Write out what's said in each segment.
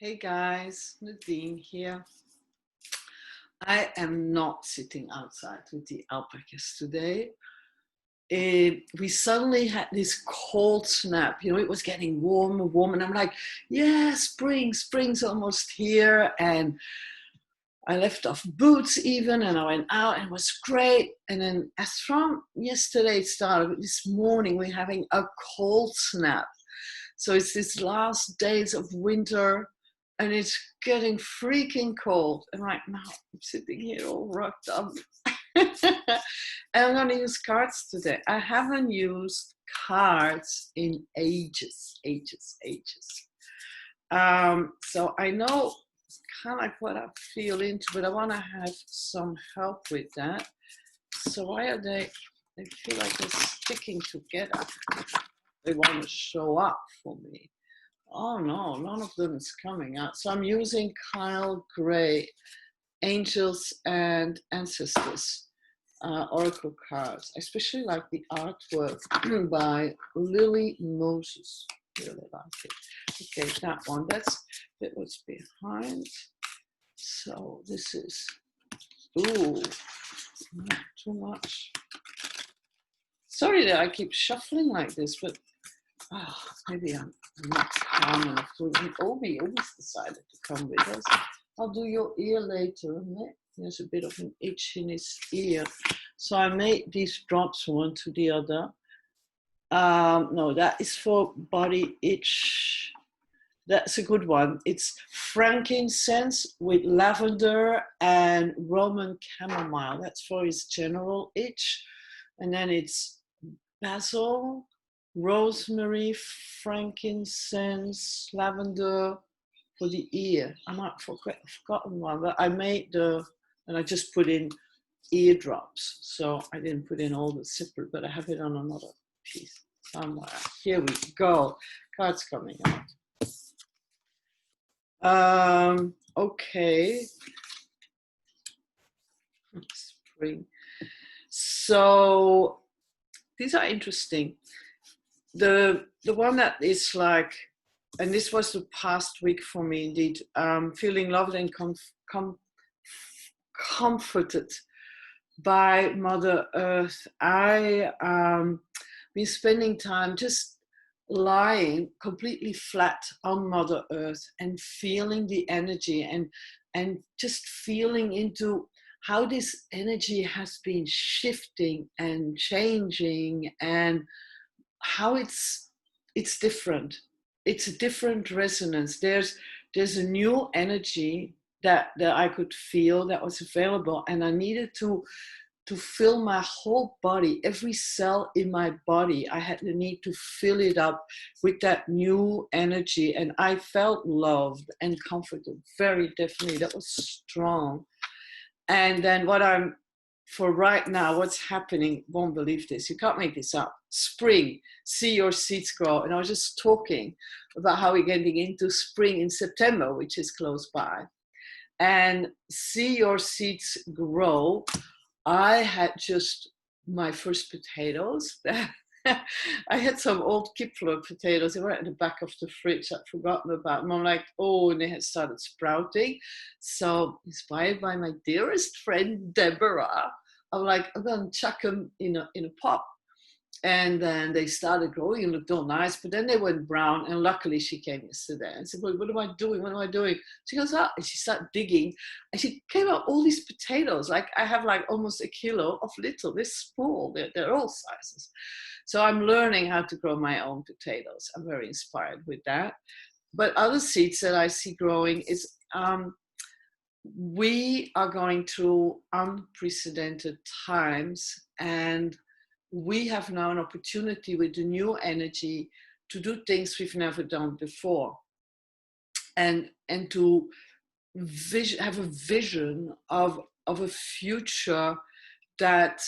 Hey guys, Nadine here. I am not sitting outside with the alpacas today. We suddenly had this cold snap. It was getting warmer, warm, and I'm like, yeah, spring's almost here. And I left off boots even, and I went out, and it was great. And then as from yesterday it started, this morning we're having a cold snap. So it's these last days of winter and it's getting freaking cold. And right now I'm sitting here all rugged up. And I'm going to use cards today. I haven't used cards in ages. So I know it's kind of like what I feel into, but I want to have some help with that. So why are they feel like they're sticking together. They want to show up for me. Oh no, none of them is coming out. So I'm using Kyle Gray, Angels and Ancestors Oracle cards. I especially like the artwork by Lily Moses. Really like it. Okay, that one. That's what's behind. So this is, ooh, not too much. Sorry that I keep shuffling like this, but maybe I'm not calm enough. Obi always decided to come with us. I'll do your ear later. There's a bit of an itch in his ear. So I made these drops one to the other. No, that is for body itch. That's a good one. It's frankincense with lavender and Roman chamomile. That's for his general itch. And then it's basil, rosemary, frankincense, lavender for the ear. I might have forgotten one, but I made and I just put in eardrops. So I didn't put in all the separate, but I have it on another piece somewhere. Here we go. Cards coming out. Okay. Spring. So these are interesting. The one that is like, and this was the past week for me indeed, feeling loved and comforted by Mother Earth. I been spending time just lying completely flat on Mother Earth and feeling the energy and just feeling into how this energy has been shifting and changing and how it's different. It's a different resonance. There's a new energy that I could feel that was available, and I needed to fill my whole body, every cell in my body. I had the need to fill it up with that new energy, and I felt loved and comforted. Very definitely, that was strong. And then for right now, what's happening, won't believe this, you can't make this up. Spring, see your seeds grow. And I was just talking about how we're getting into spring in September, which is close by. And see your seeds grow. I had just my first potatoes. I had some old Kipler potatoes. They were at the back of the fridge. I'd forgotten about them. I'm like, oh, and they had started sprouting. So inspired by my dearest friend, Deborah, I'm like, I'm going to chuck them in a pot. And then they started growing and looked all nice, but then they went brown. And luckily she came yesterday. I said, well, what am I doing? What am I doing? She goes out and she started digging. And she came out all these potatoes. Like I have like almost a kilo of little, this small, they're all sizes. So I'm learning how to grow my own potatoes. I'm very inspired with that. But other seeds that I see growing is, we are going through unprecedented times, and we have now an opportunity with the new energy to do things we've never done before, and to have a vision of a future that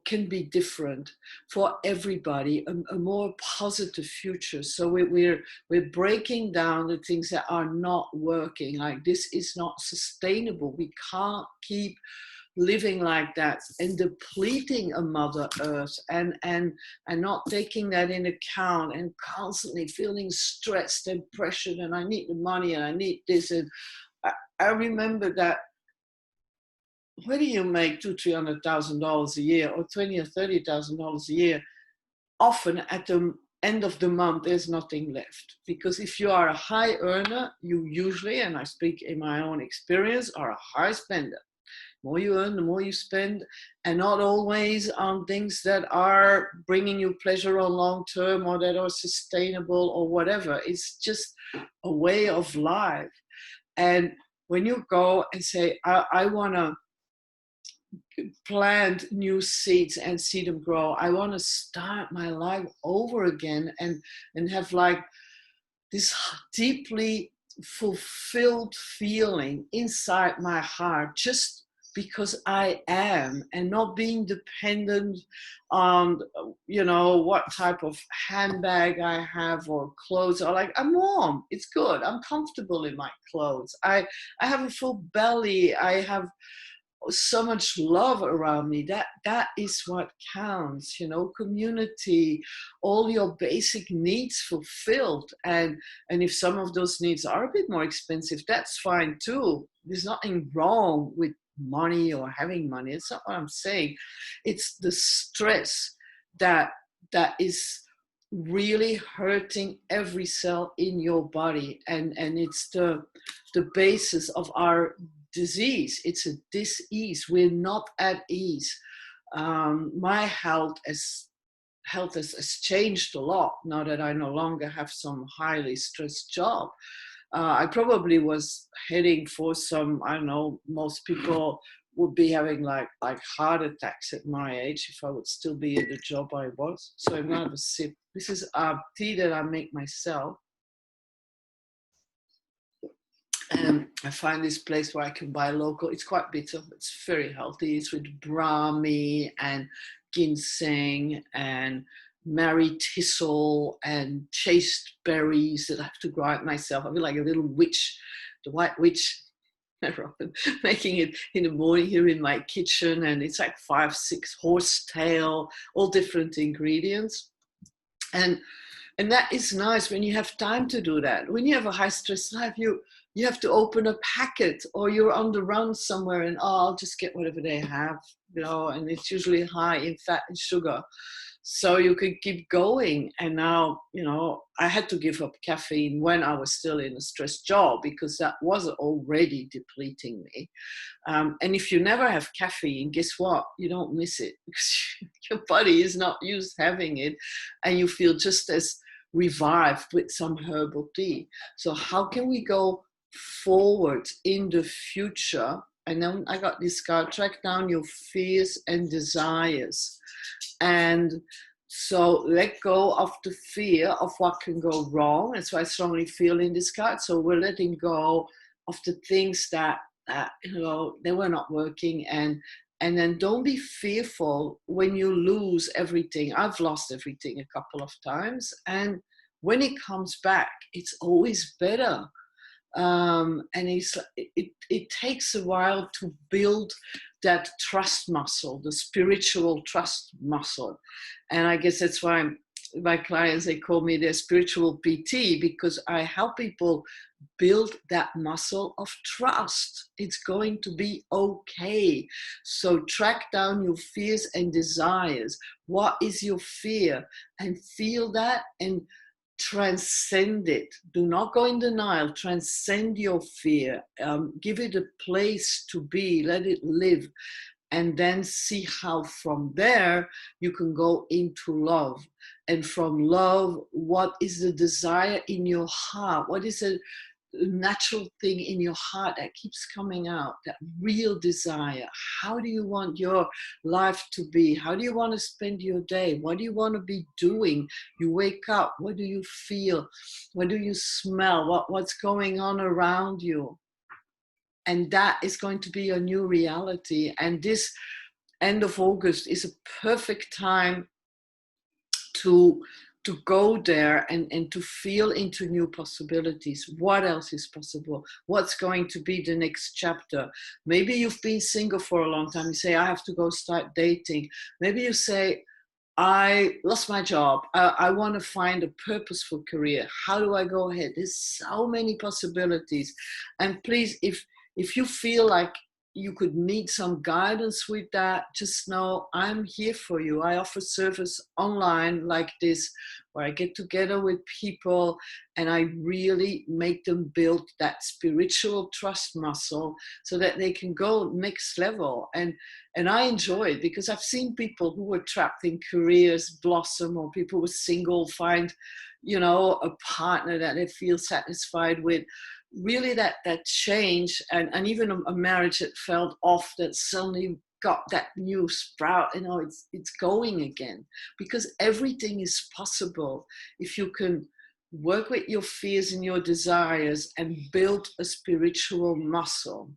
can be different for everybody, a more positive future. So we're breaking down the things that are not working. Like, this is not sustainable. We can't keep living like that and depleting a Mother Earth and not taking that in account and constantly feeling stressed and pressured and I need the money and I need this. And I remember that whether you make $200,000-300,000 a year or $20,000 or $30,000 a year, often at the end of the month, there's nothing left. Because if you are a high earner, you usually, and I speak in my own experience, are a high spender. The more you earn, the more you spend, and not always on things that are bringing you pleasure on long term or that are sustainable or whatever. It's just a way of life. And when you go and say, I want to plant new seeds and see them grow. I want to start my life over again and have like this deeply fulfilled feeling inside my heart just because I am, and not being dependent on, you know, what type of handbag I have or clothes. Or like, I'm warm, it's good, I'm comfortable in my clothes. I have a full belly, I have so much love around me. That is what counts, you know, community, all your basic needs fulfilled. And if some of those needs are a bit more expensive, that's fine too. There's nothing wrong with money or having money. It's not what I'm saying. It's the stress that is really hurting every cell in your body, and it's the basis of our disease. It's a dis-ease. We're not at ease. My health has changed a lot now that I no longer have some highly stressed job. I probably was heading for some, I don't know, most people would be having like heart attacks at my age if I would still be in the job I was. So I'm gonna have a sip. This is tea that I make myself. And I find this place where I can buy local. It's quite bitter. It's very healthy. It's with brahmi and ginseng and Mary thistle and chaste berries that I have to grow out myself. I feel like a little witch, the white witch, making it in the morning here in my kitchen. And it's like 5, 6 horsetail, all different ingredients. And that is nice when you have time to do that. When you have a high stress life, you have to open a packet, or you're on the run somewhere and, oh, I'll just get whatever they have, you know, and it's usually high in fat and sugar. So you can keep going. And now, you know, I had to give up caffeine when I was still in a stress job because that was already depleting me. And if you never have caffeine, guess what? You don't miss it because your body is not used to having it, and you feel just as revived with some herbal tea. So how can we go forward in the future? And then I got this card, track down your fears and desires. And so let go of the fear of what can go wrong. That's why I strongly feel in this card. So we're letting go of the things that you know, they were not working. And then don't be fearful when you lose everything. I've lost everything a couple of times. And when it comes back, it's always better. And it takes a while to build that trust muscle, the spiritual trust muscle. And I guess that's why my clients, they call me their spiritual PT, because I help people build that muscle of trust. It's going to be okay. So track down your fears and desires. What is your fear? And feel that and transcend it. Do not go in denial. Transcend your fear. Give it a place to be. Let it live. And then see how from there you can go into love. And from love, what is the desire in your heart? What is a natural thing in your heart that keeps coming out, that real desire? How do you want your life to be? How do you want to spend your day? What do you want to be doing? You wake up, what do you feel? What do you smell? What's going on around you? And that is going to be your new reality. And this end of August is a perfect time to to go there and to feel into new possibilities. What else is possible? What's going to be the next chapter? Maybe you've been single for a long time. You say, I have to go start dating. Maybe you say, I lost my job. I want to find a purposeful career. How do I go ahead? There's so many possibilities. And please, if you feel like you could need some guidance with that, just know I'm here for you. I offer service online like this, where I get together with people and I really make them build that spiritual trust muscle so that they can go next level. And I enjoy it because I've seen people who were trapped in careers blossom, or people who were single find, a partner that they feel satisfied with. Really that change, and even a marriage that felt off, that suddenly got that new sprout, it's going again, because everything is possible if you can work with your fears and your desires and build a spiritual muscle.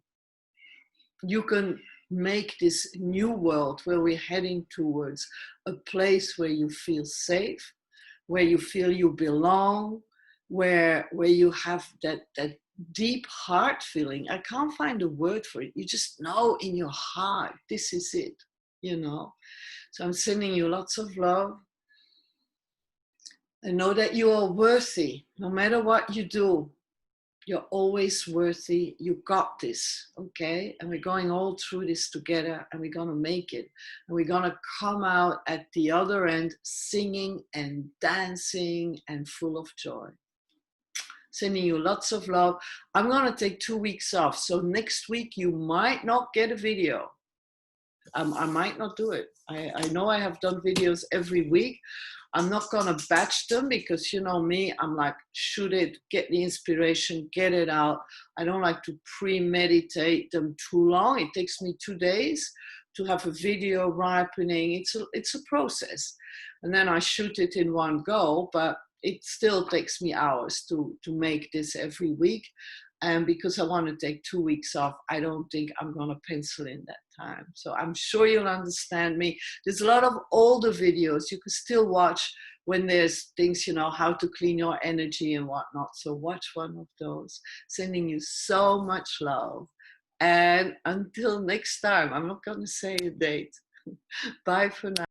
You can make this new world where we're heading towards a place where you feel safe, where you feel you belong, where you have that deep heart feeling. I can't find a word for it. You just know in your heart, this is it, So I'm sending you lots of love. And know that you are worthy. No matter what you do, you're always worthy. You got this, okay? And we're going all through this together, and we're going to make it. And we're going to come out at the other end singing and dancing and full of joy. Sending you lots of love. I'm going to take 2 weeks off. So next week, you might not get a video. I might not do it. I know I have done videos every week. I'm not going to batch them because, you know me, I'm like, shoot it, get the inspiration, get it out. I don't like to premeditate them too long. It takes me 2 days to have a video ripening. It's a process. And then I shoot it in one go, but it still takes me hours to make this every week. And because I want to take 2 weeks off, I don't think I'm going to pencil in that time. So I'm sure you'll understand me. There's a lot of older videos you can still watch when there's things, how to clean your energy and whatnot. So watch one of those. Sending you so much love. And until next time, I'm not going to say a date. Bye for now.